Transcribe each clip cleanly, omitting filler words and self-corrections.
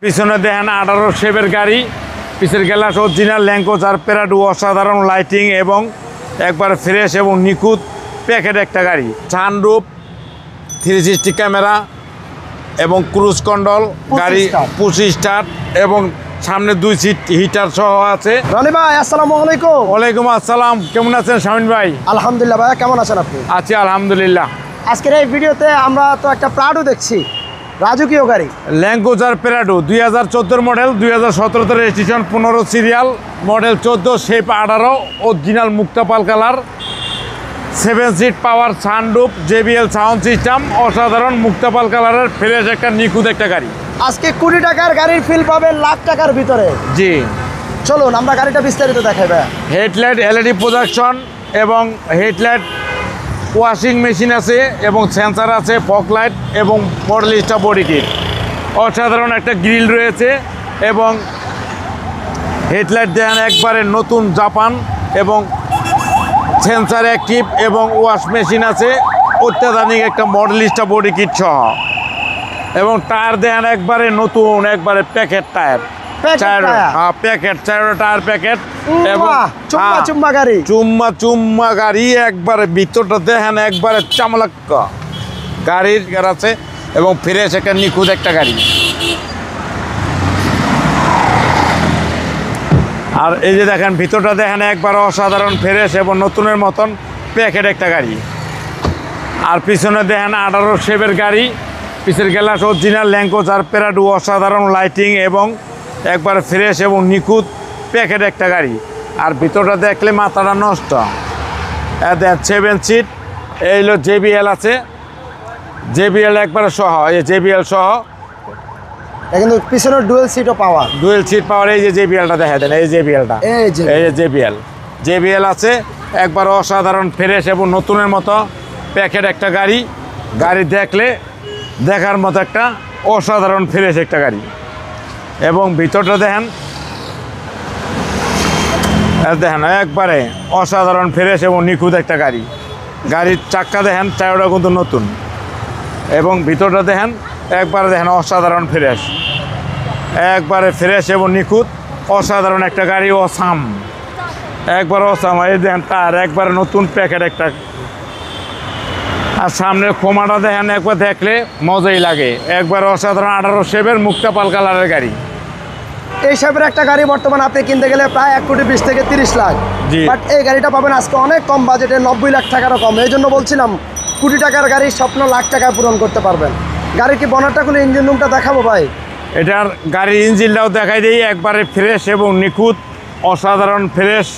পিছনে দেখেন 18 শেপের গাড়ি, পিছের গ্লাস অরিজিনাল ল্যাঙ্কোজ আর প্যারাডু, অসাধারণ লাইটিং এবং একবার ফ্রেশ এবং নিখুঁত প্যাকেট একটা গাড়ি। সানরুফ, 360 ক্যামেরা এবং ক্রুজ কন্ট্রোল, গাড়ি পুশ স্টার্ট এবং সামনে 2 সিট হিটার সহ আছে। রনি ভাই আসসালামু আলাইকুম। ওয়ালাইকুম আসসালাম, কেমন আছেন শামিন ভাই? আলহামদুলিল্লাহ ভাই, কেমন আছেন আপনি? আছি আলহামদুলিল্লাহ। আজকের এই ভিডিওতে আমরা তো একটা প্রাডো দেখছি, রাজকীয় গাড়ি ল্যাঙ্কোজ আর প্যারাডু 2014 model, 2017 registration, 15 serial, model 14, shape 18, original মুক্তাপাল colour, 7 seat power, sunroof, JBL sound system, অসাধারণ মুক্তাপাল কালারের ফ্রেশ একটা নিখুঁত একটা গাড়ি। আজকে 20 টাকার গাড়ির ফিল পাবেন লাখ টাকার ভিতরে। জি, চলুন আমরা গাড়িটা বিস্তারিত দেখাই ভাই। হেডলাইট LED প্রোজেকশন এবং হেডলাইট ওয়াশিং মেশিন আছে এবং সেন্সার আছে, ফগ লাইট এবং মডেলিস্টা বডি কিট, অসাধারণ একটা গ্রিল রয়েছে এবং হেডলাইট দেন একবারে নতুন জাপান এবং সেন্সার অ্যাক্টিভ এবং ওয়াশ মেশিন আছে, অত্যাধুনিক একটা মডেলিস্টা বডি কিট সহ এবং টায়ার দেন একবারে নতুন, একবারে packet tyre, packet tyre packet এবং চুম্মা গাড়ি, চুম্মা গাড়ি, একবারে ভিতরটা দেখেন একবারে চামলাক্কা গাড়ির আছে এবং ফ্রেশ একটা নিখুঁত একটা গাড়ি। আর এই যে দেখেন ভিতরটা দেখেন একবার অসাধারণ ফ্রেশ এবং নতুনের মতন প্যাকেট একটা গাড়ি। আর পিছনে দেখেন 18 শেপের গাড়ি, পিছের গ্লাস অরিজিনাল ল্যাঙ্কোজ আর প্যারাডু, অসাধারণ লাইটিং এবং একবার ফ্রেশ এবং নিখুঁত প্যাকেট একটা গাড়ি। আর ভিতরটা দেখলে মাথাটা নষ্ট। 7 সিট, এই হলো JBL আছে, JBL একবারে সহ, এই JBL সহ, কিন্তু পিছনের ডুয়েল সিটও পাওয়া, ডুয়েল সিট পাওয়ার। এই যে JBLটা দেখা দেন, এই JBLটা, এই যে JBL আছে, একবার অসাধারণ ফ্রেশ এবং নতুনের মতো প্যাকেট একটা গাড়ি। গাড়ি দেখলে দেখার মতো একটা অসাধারণ ফ্রেশ একটা গাড়ি এবং ভিতরটা দেখেন একবারে অসাধারণ ফ্রেশ এবং নিখুঁত একটা গাড়ি। গাড়ির চাক্কা দেখেন, টায়ারটা কিন্তু নতুন এবং ভিতরটা দেখেন একবারে দেখেন অসাধারণ ফ্রেশ, একবারে ফ্রেশ এবং নিখুঁত অসাধারণ একটা গাড়ি। অসাম, একবার অসাম। এই দেখেন টায়ার একবারে নতুন প্যাকেট একটা। আর সামনের খোমাটা দেখেন, একবার দেখলে মজাই লাগে, একবার অসাধারণ 18 শেপের মুক্তাপাল কালারের গাড়ি। এই শেপের একটা গাড়ি বর্তমানে আপনি কিনতে গেলে প্রায় 1,20 থেকে 30 লাখ, বাট এই গাড়িটা পাবেন আজকে অনেক কম বাজেটে, 90 লাখ টাকারও কম। এই জন্য বলছিলাম 20 টাকার গাড়ির স্বপ্ন লাখ টাকায় পূরণ করতে পারবেন। গাড়ির কি বনারটা খুলে ইঞ্জিন রুমটা দেখাবো ভাই? এটার গাড়ির ইঞ্জিনটাও দেখাই দিই, একবারে ফ্রেশ এবং নিখুঁত অসাধারণ ফ্রেশ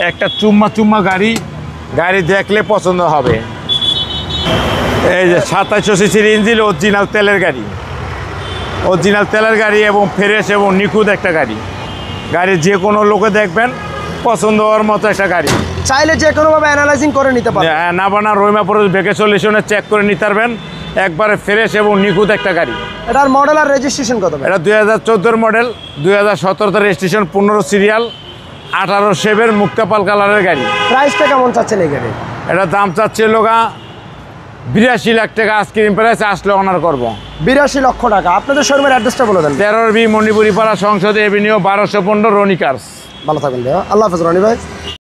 একটা চুম্মা গাড়ি। গাড়ি দেখলে পছন্দ হবে। এই যে 2700 সিসির ইঞ্জিন, অরিজিনাল তেলের গাড়ি এবং ফ্রেশ এবং নিখুঁত একটা গাড়ি। গাড়ি যে কোনো লোকে দেখবেন পছন্দ হওয়ার মতো একটা গাড়ি। চাইলে যে কোনোভাবে অ্যানালাইজিং করে নিতে পারবেন। না বানা রহিমাপুর ভেকে সলিউশনে চেক করে নিতে পারবেন, একবারে ফ্রেশ এবং নিখুঁত একটা গাড়ি। এটার মডেল আর রেজিস্ট্রেশন কত? এটা 2014 মডেল, 2017 রেজিস্ট্রেশন, 15 সিরিয়াল, 18 শেপের মুক্তাপাল কালারের গাড়ি। প্রাইসটা কেমন চাচ্ছেন এই গাড়ি? এটা দাম চাচ্ছে লোকা 82 লাখ টাকা, আইসক্রিম প্রাইস আসলে অনার করবো 82 লক্ষ টাকা। আপনাদের শোরুমের অ্যাড্রেসটা বলে দেন। 13B মণিপুরি পাড়া, সংসদ এভিনিউ, 1215, রনি কার্স। ভালো থাকবেন ভাইয়া, আল্লাহ হাফেজ রনি ভাই।